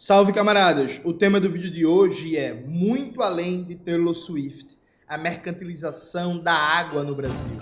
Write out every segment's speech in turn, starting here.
Salve, camaradas! O tema do vídeo de hoje é muito além de Taylor Swift, a mercantilização da água no Brasil.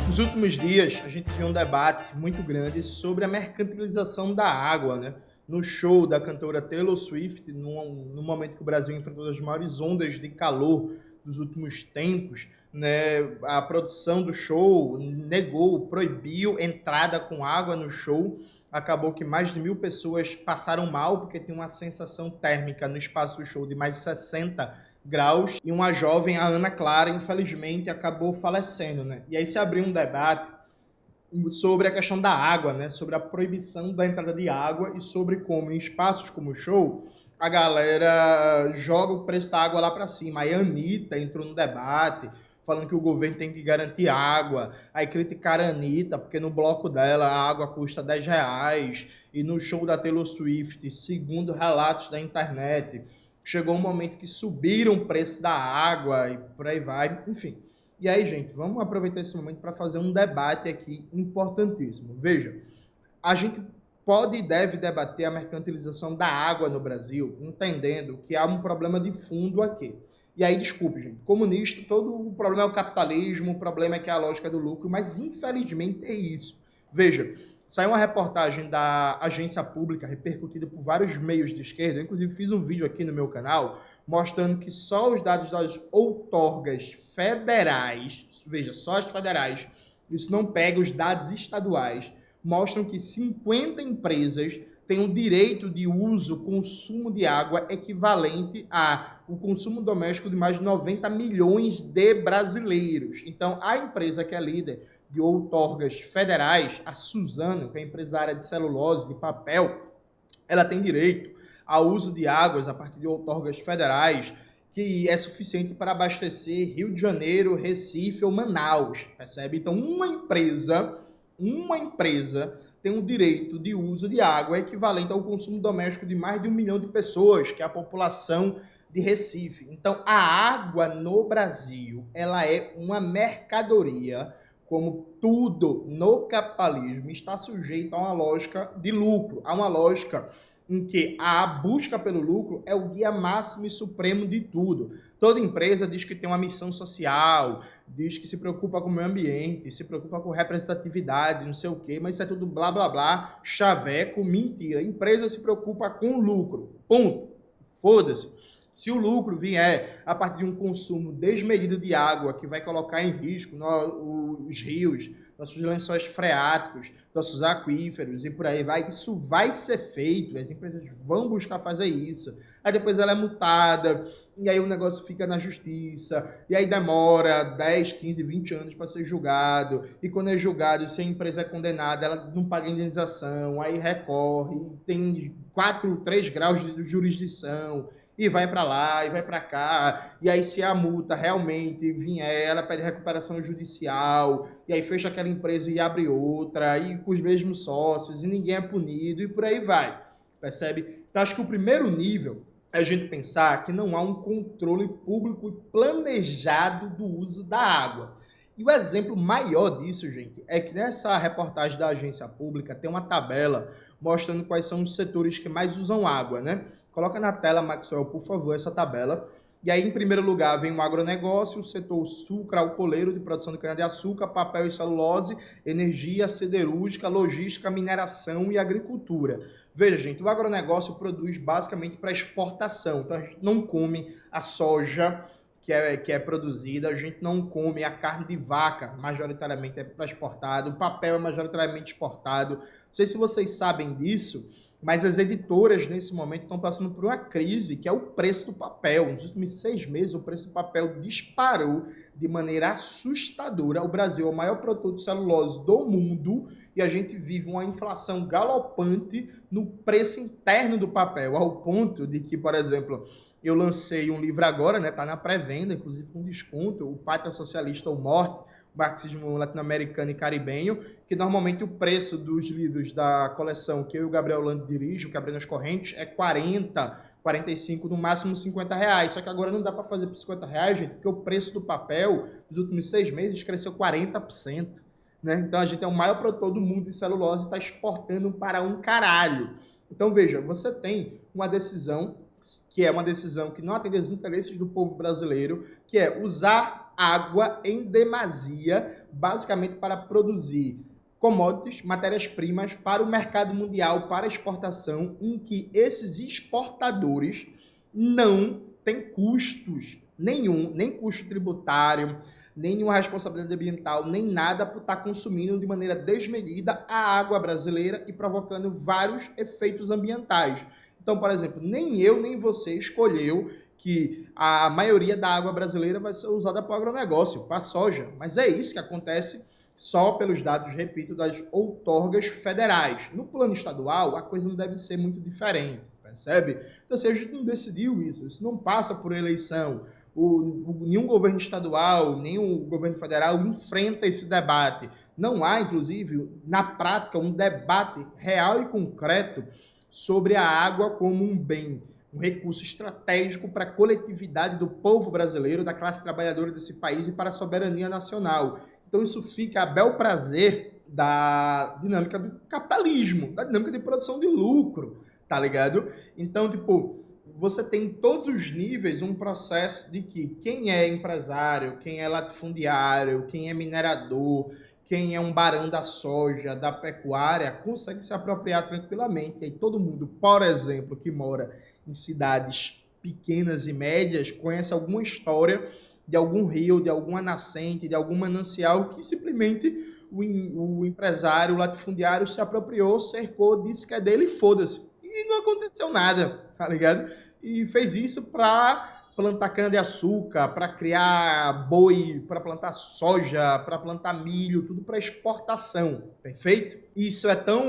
Nos últimos dias, a gente viu um debate muito grande sobre a mercantilização da água, né? No show da cantora Taylor Swift, no momento que o Brasil enfrentou as maiores ondas de calor dos últimos tempos, né? A produção do show negou, proibiu entrada com água no show. Acabou que mais de 1.000 pessoas passaram mal porque tem uma sensação térmica no espaço do show de mais de 60 graus, e uma jovem, a Ana Clara, infelizmente acabou falecendo, né? E aí se abriu um debate sobre a questão da água, né? Sobre a proibição da entrada de água e sobre como em espaços como o show a galera joga o preço da água lá para cima. Aí a Anitta entrou no debate falando que o governo tem que garantir água, aí criticaram a Anitta porque no bloco dela a água custa R$ 10, e no show da Taylor Swift, segundo relatos da internet, chegou um momento que subiram o preço da água e por aí vai, enfim. E aí, gente, vamos aproveitar esse momento para fazer um debate aqui importantíssimo. Veja, a gente pode e deve debater a mercantilização da água no Brasil, entendendo que há um problema de fundo aqui. E aí, desculpe, gente, comunista, todo o problema é o capitalismo, o problema é que é a lógica do lucro, mas infelizmente é isso. Veja, saiu uma reportagem da agência pública repercutida por vários meios de esquerda. Eu, inclusive, fiz um vídeo aqui no meu canal mostrando que só os dados das outorgas federais, veja, só as federais, isso não pega os dados estaduais, mostram que 50 empresas têm o direito de uso, consumo de água equivalente ao consumo doméstico de mais de 90 milhões de brasileiros. Então, a empresa que é líder de outorgas federais, a Suzano, que é empresária de celulose, de papel, ela tem direito ao uso de águas a partir de outorgas federais, que é suficiente para abastecer Rio de Janeiro, Recife ou Manaus, percebe? Então, uma empresa tem o direito de uso de água equivalente ao consumo doméstico de mais de 1 milhão de pessoas, que é a população de Recife. Então, a água no Brasil, ela é uma mercadoria, como tudo no capitalismo está sujeito a uma lógica de lucro, a uma lógica em que a busca pelo lucro é o guia máximo e supremo de tudo. Toda empresa diz que tem uma missão social, diz que se preocupa com o meio ambiente, se preocupa com representatividade, não sei o quê, mas isso é tudo blá, blá, blá, chaveco, mentira. A empresa se preocupa com lucro, ponto. Foda-se. Se o lucro vier a partir de um consumo desmedido de água que vai colocar em risco os rios, nossos lençóis freáticos, nossos aquíferos e por aí vai, isso vai ser feito, as empresas vão buscar fazer isso. Aí depois ela é multada, e aí o negócio fica na justiça, e aí demora 10, 15, 20 anos para ser julgado, e quando é julgado, se a empresa é condenada, ela não paga indenização, aí recorre, tem 3 graus de jurisdição, e vai para lá, e vai para cá, e aí se a multa realmente vier, ela pede recuperação judicial, e aí fecha aquela empresa e abre outra, e com os mesmos sócios, e ninguém é punido, e por aí vai, percebe? Então acho que o primeiro nível é a gente pensar que não há um controle público e planejado do uso da água. E o exemplo maior disso, gente, é que nessa reportagem da agência pública tem uma tabela mostrando quais são os setores que mais usam água, né? Coloca na tela, Maxwell, por favor, essa tabela. E aí, em primeiro lugar, vem o agronegócio, o setor sucro-alcooleiro de produção de cana-de-açúcar, papel e celulose, energia siderúrgica, logística, mineração e agricultura. Veja, gente, o agronegócio produz basicamente para exportação. Então, a gente não come a soja que é produzida, a gente não come a carne de vaca, majoritariamente é para exportado, o papel é majoritariamente exportado. Não sei se vocês sabem disso, mas as editoras, nesse momento, estão passando por uma crise, que é o preço do papel. Nos últimos 6 meses, o preço do papel disparou de maneira assustadora. O Brasil é o maior produtor de celulose do mundo e a gente vive uma inflação galopante no preço interno do papel, ao ponto de que, por exemplo, eu lancei um livro agora, né, tá na pré-venda, inclusive com desconto, o Pátria Socialista ou Morte, marxismo latino-americano e caribenho, que normalmente o preço dos livros da coleção que eu e o Gabriel Lando dirigem, o Quebrando as Correntes, é 40, 45, no máximo R$ 50. Só que agora não dá para fazer por R$ 50, gente, porque o preço do papel nos últimos 6 meses cresceu 40%. né? Então a gente é o maior produtor do mundo de celulose e está exportando para um caralho. Então veja, você tem uma decisão que é uma decisão que não atende aos interesses do povo brasileiro, que é usar água em demasia, basicamente para produzir commodities, matérias-primas para o mercado mundial, para exportação, em que esses exportadores não têm custos nenhum, nem custo tributário, nenhuma responsabilidade ambiental, nem nada por estar consumindo de maneira desmedida a água brasileira e provocando vários efeitos ambientais. Então, por exemplo, nem eu nem você escolheu que a maioria da água brasileira vai ser usada para o agronegócio, para a soja. Mas é isso que acontece só pelos dados, repito, das outorgas federais. No plano estadual, a coisa não deve ser muito diferente, percebe? Então, assim, a gente não decidiu isso não passa por eleição. Nenhum governo estadual, nenhum governo federal enfrenta esse debate. Não há, inclusive, na prática, um debate real e concreto sobre a água como um bem, um recurso estratégico para a coletividade do povo brasileiro, da classe trabalhadora desse país e para a soberania nacional. Então isso fica a bel prazer da dinâmica do capitalismo, da dinâmica de produção de lucro, tá ligado? Então, tipo, você tem em todos os níveis um processo de que quem é empresário, quem é latifundiário, quem é minerador, quem é um barão da soja, da pecuária, consegue se apropriar tranquilamente. E aí todo mundo, por exemplo, que mora em cidades pequenas e médias, conhece alguma história de algum rio, de alguma nascente, de algum manancial que simplesmente o empresário, o latifundiário se apropriou, cercou, disse que é dele e foda-se. E não aconteceu nada, tá ligado? E fez isso para plantar cana-de-açúcar, para criar boi, para plantar soja, para plantar milho, tudo para exportação, perfeito? Isso é tão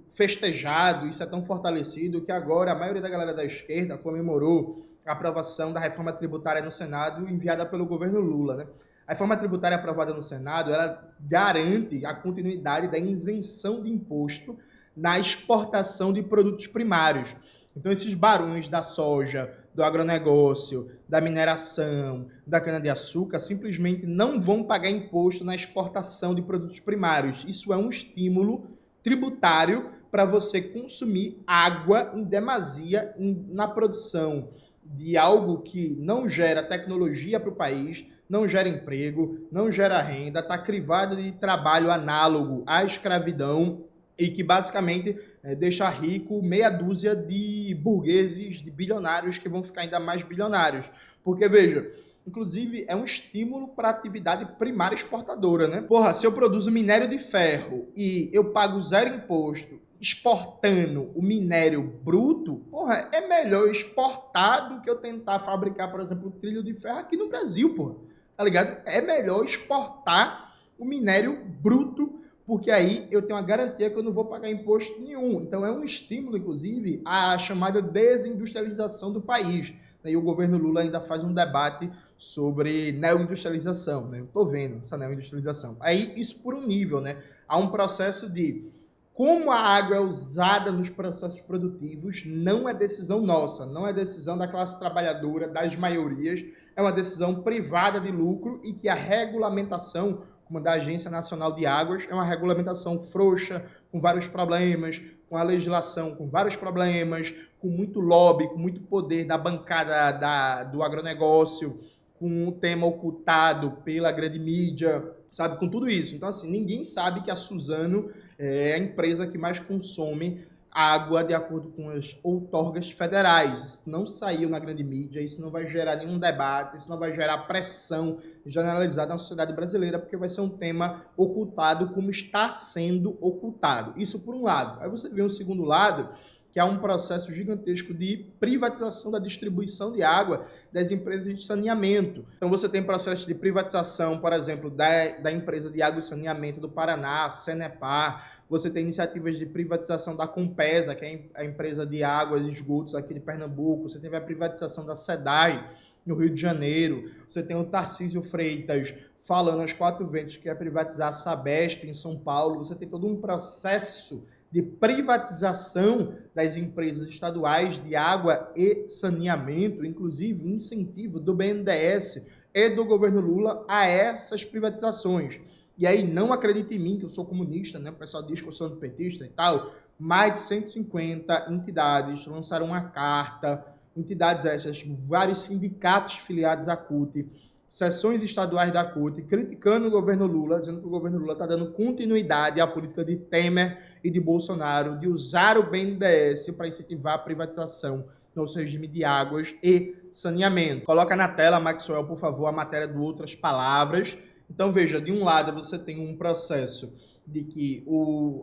festejado, isso é tão fortalecido que agora a maioria da galera da esquerda comemorou a aprovação da reforma tributária no Senado enviada pelo governo Lula, né? A reforma tributária aprovada no Senado, ela garante a continuidade da isenção de imposto na exportação de produtos primários. Então, esses barões da soja, do agronegócio, da mineração, da cana-de-açúcar, simplesmente não vão pagar imposto na exportação de produtos primários. Isso é um estímulo tributário para você consumir água em demasia na produção de algo que não gera tecnologia para o país, não gera emprego, não gera renda, está crivado de trabalho análogo à escravidão e que basicamente deixa rico meia dúzia de burgueses, de bilionários que vão ficar ainda mais bilionários. Porque, veja, inclusive é um estímulo para a atividade primária exportadora, né? Porra, se eu produzo minério de ferro e eu pago zero imposto exportando o minério bruto, porra, é melhor exportar do que eu tentar fabricar, por exemplo, o trilho de ferro aqui no Brasil, porra. Tá ligado? É melhor exportar o minério bruto, porque aí eu tenho a garantia que eu não vou pagar imposto nenhum. Então é um estímulo, inclusive, à chamada desindustrialização do país. E o governo Lula ainda faz um debate sobre neoindustrialização, né? Eu tô vendo essa neoindustrialização. Aí isso por um nível, né? Há um processo de como a água é usada nos processos produtivos não é decisão nossa, não é decisão da classe trabalhadora, das maiorias, é uma decisão privada de lucro e que a regulamentação, como a da Agência Nacional de Águas, é uma regulamentação frouxa, com vários problemas, com a legislação com vários problemas, com muito lobby, com muito poder da bancada do agronegócio, com o tema ocultado pela grande mídia, sabe, com tudo isso. Então, assim, ninguém sabe que a Suzano é a empresa que mais consome água de acordo com as outorgas federais. Isso não saiu na grande mídia, isso não vai gerar nenhum debate, isso não vai gerar pressão generalizada na sociedade brasileira, porque vai ser um tema ocultado como está sendo ocultado. Isso por um lado. Aí você vê um segundo lado, que há um processo gigantesco de privatização da distribuição de água das empresas de saneamento. Então você tem processos de privatização, por exemplo, da empresa de água e saneamento do Paraná, a Sanepar. Você tem iniciativas de privatização da Compesa, que é a empresa de águas e esgotos aqui de Pernambuco. Você teve a privatização da SEDAI, no Rio de Janeiro. Você tem o Tarcísio Freitas falando aos quatro ventos que quer privatizar a Sabesp em São Paulo. Você tem todo um processo de privatização das empresas estaduais de água e saneamento, inclusive incentivo do BNDES e do governo Lula a essas privatizações. E aí, não acredite em mim, que eu sou comunista, né? O pessoal diz que eu sou antipetista e tal. Mais de 150 entidades lançaram uma carta, entidades essas, vários sindicatos filiados à CUT, sessões estaduais da CUT, criticando o governo Lula, dizendo que o governo Lula está dando continuidade à política de Temer e de Bolsonaro, de usar o BNDES para incentivar a privatização no nosso regime de águas e saneamento. Coloca na tela, Maxwell, por favor, a matéria do Outras Palavras. Então, veja, de um lado você tem um processo de que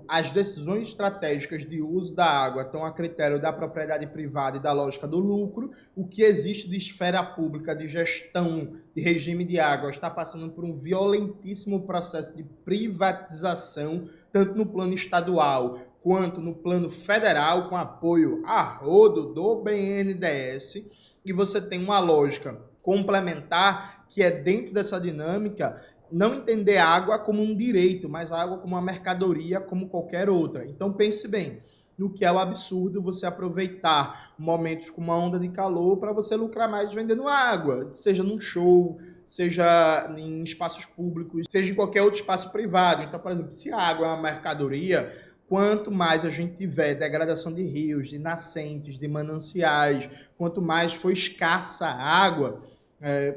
as decisões estratégicas de uso da água estão a critério da propriedade privada e da lógica do lucro. O que existe de esfera pública, de gestão, de regime de água, está passando por um violentíssimo processo de privatização, tanto no plano estadual quanto no plano federal, com apoio a rodo do BNDES. E você tem uma lógica complementar que é dentro dessa dinâmica não entender a água como um direito, mas a água como uma mercadoria, como qualquer outra. Então pense bem no que é o absurdo você aproveitar momentos com uma onda de calor para você lucrar mais vendendo água, seja num show, seja em espaços públicos, seja em qualquer outro espaço privado. Então, por exemplo, se a água é uma mercadoria, quanto mais a gente tiver degradação de rios, de nascentes, de mananciais, quanto mais for escassa a água,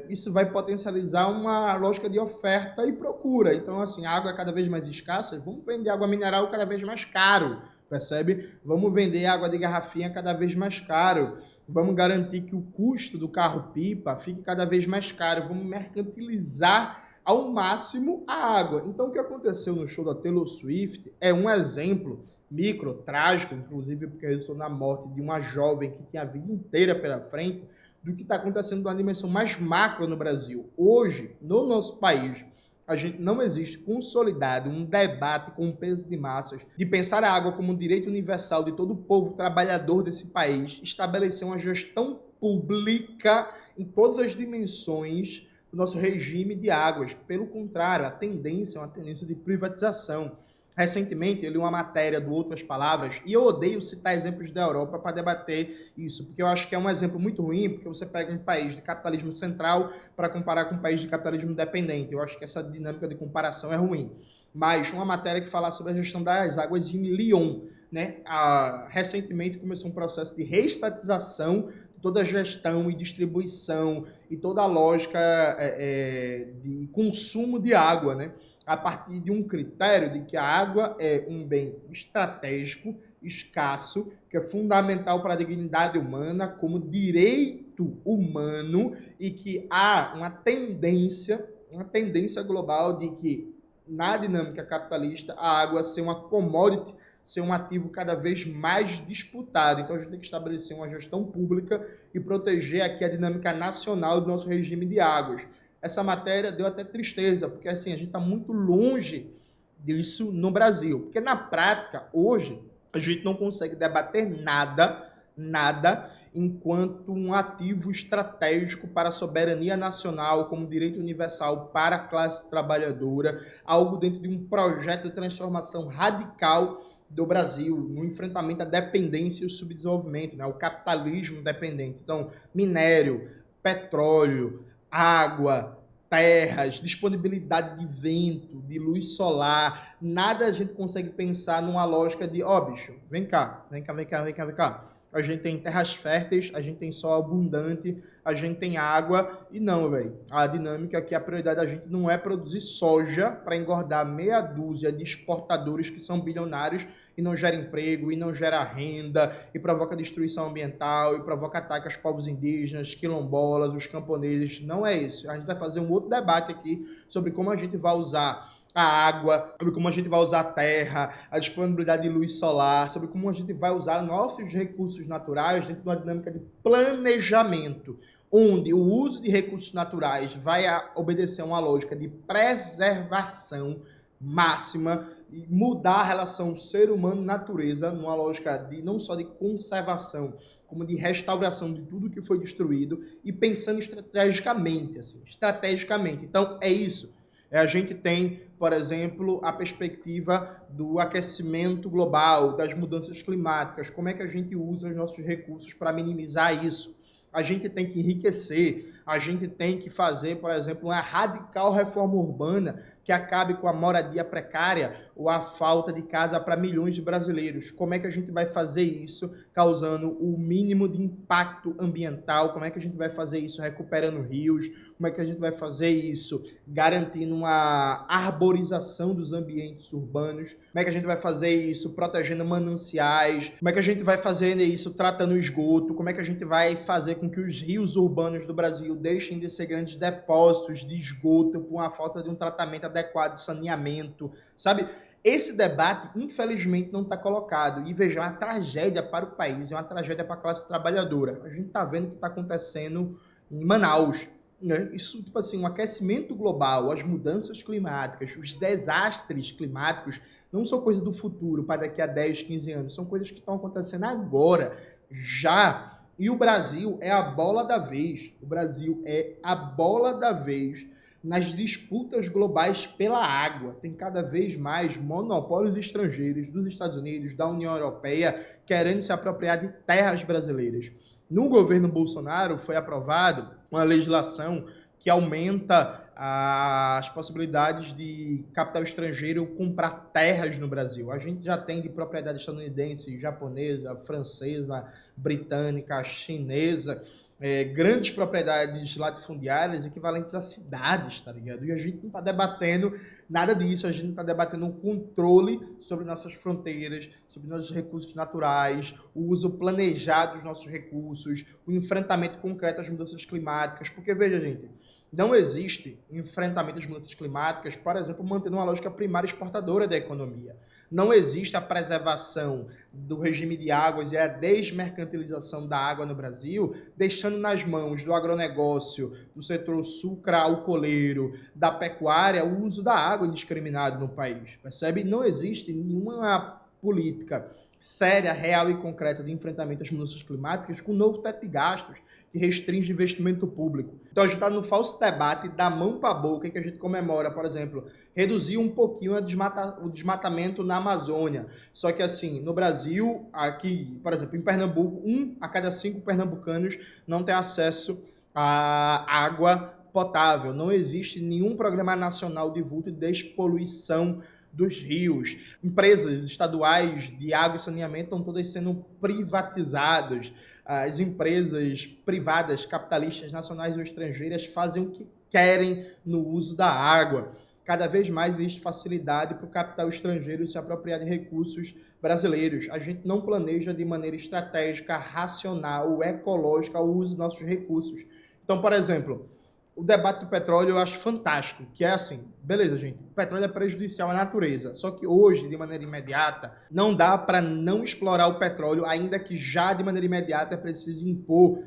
isso vai potencializar uma lógica de oferta e procura. Então, assim, a água é cada vez mais escassa, vamos vender água mineral cada vez mais caro, percebe? Vamos vender água de garrafinha cada vez mais caro. Vamos garantir que o custo do carro-pipa fique cada vez mais caro. Vamos mercantilizar ao máximo a água. Então, o que aconteceu no show da Taylor Swift é um exemplo micro, trágico, inclusive porque resultou na morte de uma jovem que tinha a vida inteira pela frente, do que está acontecendo numa dimensão mais macro no Brasil. Hoje, no nosso país, a gente não existe consolidado um debate com peso de massas de pensar a água como um direito universal de todo o povo trabalhador desse país, estabelecer uma gestão pública em todas as dimensões do nosso regime de águas. Pelo contrário, a tendência é uma tendência de privatização. Recentemente, eu li uma matéria do Outras Palavras, e eu odeio citar exemplos da Europa para debater isso, porque eu acho que é um exemplo muito ruim, porque você pega um país de capitalismo central para comparar com um país de capitalismo dependente. Eu acho que essa dinâmica de comparação é ruim. Mas uma matéria que fala sobre a gestão das águas em Lyon, né? Recentemente começou um processo de reestatização de toda a gestão e distribuição e toda a lógica de consumo de água, né? A partir de um critério de que a água é um bem estratégico, escasso, que é fundamental para a dignidade humana como direito humano, e que há uma tendência global de que, na dinâmica capitalista, a água ser uma commodity, ser um ativo cada vez mais disputado. Então a gente tem que estabelecer uma gestão pública e proteger aqui a dinâmica nacional do nosso regime de águas. Essa matéria deu até tristeza, porque assim, a gente está muito longe disso no Brasil. Porque na prática, hoje, a gente não consegue debater nada, enquanto um ativo estratégico para a soberania nacional, como direito universal para a classe trabalhadora, algo dentro de um projeto de transformação radical do Brasil, no enfrentamento à dependência e o subdesenvolvimento, né? O capitalismo dependente. Então, minério, petróleo, água, terras, disponibilidade de vento, de luz solar, nada a gente consegue pensar numa lógica de, bicho, vem cá. A gente tem terras férteis, a gente tem sol abundante, a gente tem água, e não, velho. A dinâmica aqui, a prioridade da gente não é produzir soja para engordar meia dúzia de exportadores que são bilionários e não gera emprego, e não gera renda, e provoca destruição ambiental, e provoca ataque aos povos indígenas, quilombolas, os camponeses. Não é isso. A gente vai fazer um outro debate aqui sobre como a gente vai usar a água, sobre como a gente vai usar a terra, a disponibilidade de luz solar, sobre como a gente vai usar nossos recursos naturais dentro de uma dinâmica de planejamento, onde o uso de recursos naturais vai obedecer a uma lógica de preservação máxima e mudar a relação ser humano-natureza numa lógica de não só de conservação, como de restauração de tudo que foi destruído e pensando estrategicamente, estrategicamente. Então, é isso. A gente tem, por exemplo, a perspectiva do aquecimento global, das mudanças climáticas, como é que a gente usa os nossos recursos para minimizar isso. A gente tem que enriquecer A gente tem que fazer, por exemplo, uma radical reforma urbana que acabe com a moradia precária ou a falta de casa para milhões de brasileiros. Como é que a gente vai fazer isso causando o mínimo de impacto ambiental? Como é que a gente vai fazer isso recuperando rios? Como é que a gente vai fazer isso garantindo uma arborização dos ambientes urbanos? Como é que a gente vai fazer isso protegendo mananciais? Como é que a gente vai fazer isso tratando o esgoto? Como é que a gente vai fazer com que os rios urbanos do Brasil deixem de ser grandes depósitos de esgoto por uma falta de um tratamento adequado de saneamento, sabe? Esse debate, infelizmente, não está colocado. E veja, é uma tragédia para o país, é uma tragédia para a classe trabalhadora. A gente está vendo o que está acontecendo em Manaus, né? Isso, tipo assim, um aquecimento global, as mudanças climáticas, os desastres climáticos, não são coisas do futuro, para daqui a 10, 15 anos. São coisas que estão acontecendo agora, já. E o Brasil é a bola da vez. O Brasil é a bola da vez nas disputas globais pela água. Tem cada vez mais monopólios estrangeiros dos Estados Unidos, da União Europeia, querendo se apropriar de terras brasileiras. No governo Bolsonaro foi aprovado uma legislação que aumenta as possibilidades de capital estrangeiro comprar terras no Brasil. A gente já tem de propriedade estadunidense, japonesa, francesa, britânica, chinesa, grandes propriedades latifundiárias equivalentes a cidades, tá ligado? E a gente não está debatendo nada disso, a gente não está debatendo um controle sobre nossas fronteiras, sobre nossos recursos naturais, o uso planejado dos nossos recursos, o enfrentamento concreto às mudanças climáticas, porque veja, gente, não existe enfrentamento às mudanças climáticas, por exemplo, mantendo uma lógica primária exportadora da economia. Não existe a preservação do regime de águas e a desmercantilização da água no Brasil, deixando nas mãos do agronegócio, do setor sucra-alcooleiro, da pecuária, o uso da água indiscriminado no país. Percebe? Não existe nenhuma política séria, real e concreta de enfrentamento às mudanças climáticas com um novo teto de gastos que restringe investimento público. Então a gente está no falso debate da mão para a boca em que a gente comemora, por exemplo, reduzir um pouquinho o desmatamento na Amazônia. Só que assim, no Brasil, aqui, por exemplo, em Pernambuco, 1 a cada 5 pernambucanos não tem acesso à água potável. Não existe nenhum programa nacional de vulto de despoluição dos rios. Empresas estaduais de água e saneamento estão todas sendo privatizadas. As empresas privadas, capitalistas, nacionais ou estrangeiras fazem o que querem no uso da água. Cada vez mais existe facilidade para o capital estrangeiro se apropriar de recursos brasileiros. A gente não planeja de maneira estratégica, racional, ecológica o uso dos nossos recursos. Então, por exemplo, o debate do petróleo eu acho fantástico, que é assim, beleza, gente, o petróleo é prejudicial à natureza, só que hoje, de maneira imediata, não dá para não explorar o petróleo, ainda que já de maneira imediata é preciso impor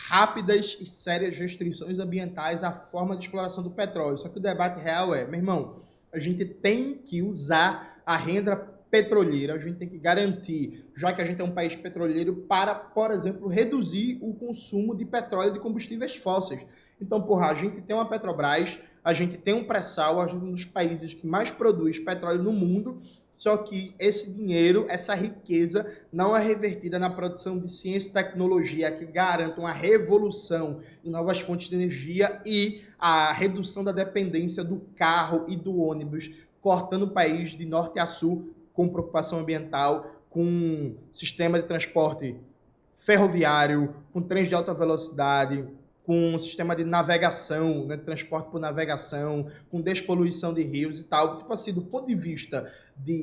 rápidas e sérias restrições ambientais à forma de exploração do petróleo. Só que o debate real é, meu irmão, a gente tem que usar a renda petroleira, a gente tem que garantir, já que a gente é um país petroleiro, para, por exemplo, reduzir o consumo de petróleo e de combustíveis fósseis. Então, porra, a gente tem uma Petrobras, a gente tem um pré-sal, a gente é um dos países que mais produz petróleo no mundo, só que esse dinheiro, essa riqueza, não é revertida na produção de ciência e tecnologia que garantam a revolução em novas fontes de energia e a redução da dependência do carro e do ônibus, cortando o país de norte a sul com preocupação ambiental, com sistema de transporte ferroviário, com trens de alta velocidade, com um sistema de navegação, né, transporte por navegação, com despoluição de rios e tal. Tipo assim, do ponto de vista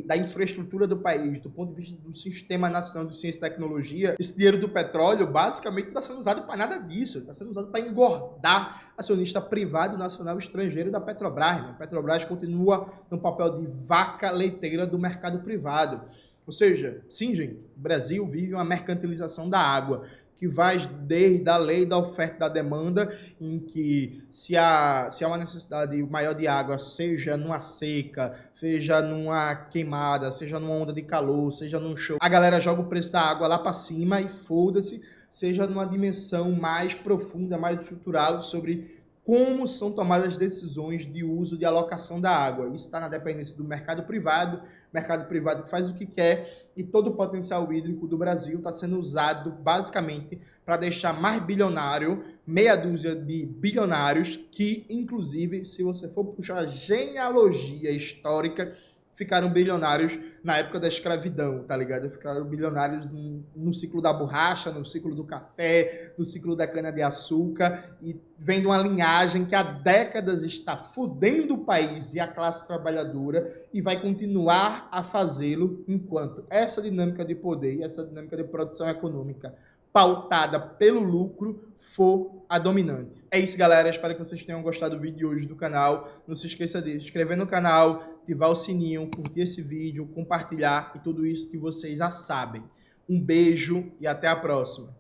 da infraestrutura do país, do ponto de vista do Sistema Nacional de Ciência e Tecnologia, esse dinheiro do petróleo basicamente não está sendo usado para nada disso, está sendo usado para engordar acionista privado, nacional e estrangeiro da Petrobras. Né? A Petrobras continua no papel de vaca leiteira do mercado privado. Ou seja, sim, gente, o Brasil vive uma mercantilização da água, que vai desde a lei da oferta e da demanda, em que se há uma necessidade maior de água, seja numa seca, seja numa queimada, seja numa onda de calor, seja num show, a galera joga o preço da água lá para cima e foda-se, seja numa dimensão mais profunda, mais estrutural sobre como são tomadas as decisões de uso, de alocação da água. Isso está na dependência do mercado privado, mercado privado que faz o que quer e todo o potencial hídrico do Brasil está sendo usado basicamente para deixar mais bilionário, meia dúzia de bilionários que, inclusive, se você for puxar a genealogia histórica, ficaram bilionários na época da escravidão, tá ligado? Ficaram bilionários no ciclo da borracha, no ciclo do café, no ciclo da cana-de-açúcar, e vem de uma linhagem que há décadas está fudendo o país e a classe trabalhadora e vai continuar a fazê-lo enquanto essa dinâmica de poder e essa dinâmica de produção econômica pautada pelo lucro for a dominante. É isso, galera. Espero que vocês tenham gostado do vídeo de hoje do canal. Não se esqueça de se inscrever no canal, ativar o sininho, curtir esse vídeo, compartilhar e tudo isso que vocês já sabem. Um beijo e até a próxima.